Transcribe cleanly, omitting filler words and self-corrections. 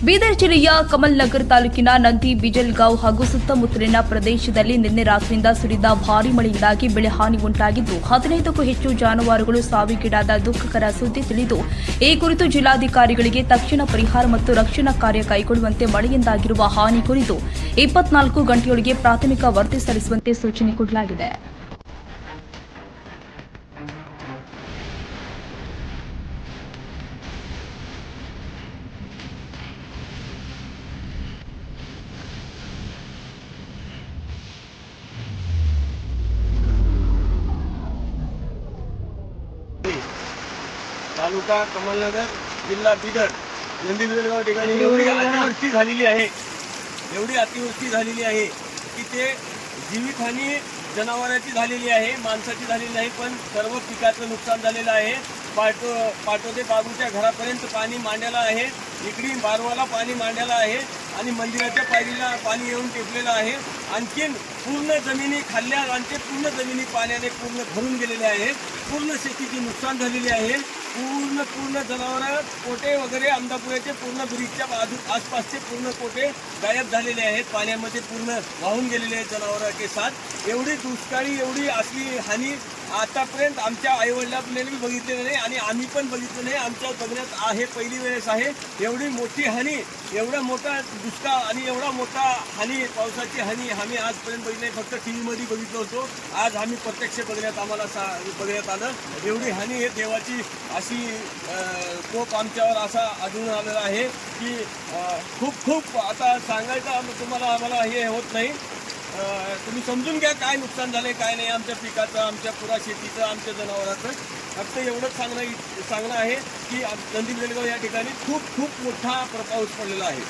ಬೀದರ್ ಜಿಲ್ಲೆಯ ಕಮಲ್ ನಗರ್ ತಾಲೂಕಿನ ನಂದಿ ಬಿಜಲ್ಗಾಂವ್ ಹಾಗೂ ಸುತ್ತಮುತ್ತಲಿನ ಪ್ರದೇಶದಲ್ಲಿ ನಿನ್ನೆ ರಾತ್ರಿಯಿಂದ ಸುರಿದ ಭಾರೀ ಮಳೆಯಿಂದಾಗಿ ಬೆಳೆ ಹಾನಿ ಉಂಟಾಗಿದ್ದು 15ಕ್ಕೂ ಹೆಚ್ಚು ಜಾನುವಾರುಗಳು ಸಾವಿಗೀಡಾದ ದುಃಖಕರ ಸುದ್ದಿ ತಿಳಿದು ಈ ಕುರಿತು ಜಿಲ್ಲಾಧಿಕಾರಿಗಳಿಗೆ ತಕ್ಷಣ ಪರಿಹಾರ ಮತ್ತು ರಕ್ಷಣಾ ಕಾರ್ಯ ಕೈಗೊಳ್ಳುವಂತೆ ಮಳೆಯಿಂದಾಗಿರುವ ಹಾನಿ ಕುರಿತು 24 ಗಂಟೆಯೊಳಗೆ ಪ್ರಾಥಮಿಕ ವರದಿ ಸಲ್ಲಿಸುವಂತೆ ಸೂಚನೆ ಕೊಡಲಾಗಿದೆ. तालुका कमलनगर, जिल्हा बिदर, नंदी बिजलगाव ठिकाणी एवढी अतिवृष्टी झालेली आहे की ते जीवितहानी जनावरांची झालेली आहे, माणसाची झालेली नाही, पण सर्व पिकाचं नुकसान झालेलं आहे. पाटोदे बाबूच्या घरापर्यंत पाणी मांडलेलं आहे, इकडे बारवाला पाणी मांडलेलं आहे आणि मंदिराच्या पायरीला पाणी येऊन टेपलेलं आहे. आणखीन पूर्ण जमिनी खाल्ल्या आणि ते पूर्ण जमिनी पाण्याने पूर्ण भरून गेलेले आहे. पूर्ण शेतीची नुकसान झालेली आहे. पूर्ण जनावर कोटे वगैरे आमदापुराचे पूर्ण ब्रिजच्या आसपासचे पूर्ण कोटे गायब झालेले आहेत, पाण्यामध्ये पूर्ण वाहून गेलेले आहेत जनावरांचे साथ. एवढी दुष्काळी एवढी असली हानी आतापर्यंत आमच्या आईवडिलांनी बघितलेली नाही आणि आम्ही पण बघितलं नाही. आमच्या बघण्यात आहे पहिली वेळेस आहे. एवढी मोठी हानी, एवढा मोठा दुष्काळ आणि एवढा मोठा हानी, पावसाची हानी आम्ही आजपर्यंत बघितली नाही. फक्त टी व्हीमध्ये बघितलं होतो, आज आम्ही प्रत्यक्ष बघण्यात आलं. एवढी हानी हे देवाची अशी कोप आमच्यावर असा आढळून आलेला आहे की खूप आता सांगायचं तुम्हाला आम्हाला हे होत नाही. तुम्ही समजून घ्या काय नुकसान झाले काय नाही आमच्या पिकाचं, आमच्या पुरा शेतीचं, आमच्या जनावरांचं. फक्त एवढंच सांगणं आहे की नंदी बिजलगाव या ठिकाणी खूप मोठा पाऊस पडलेला आहे.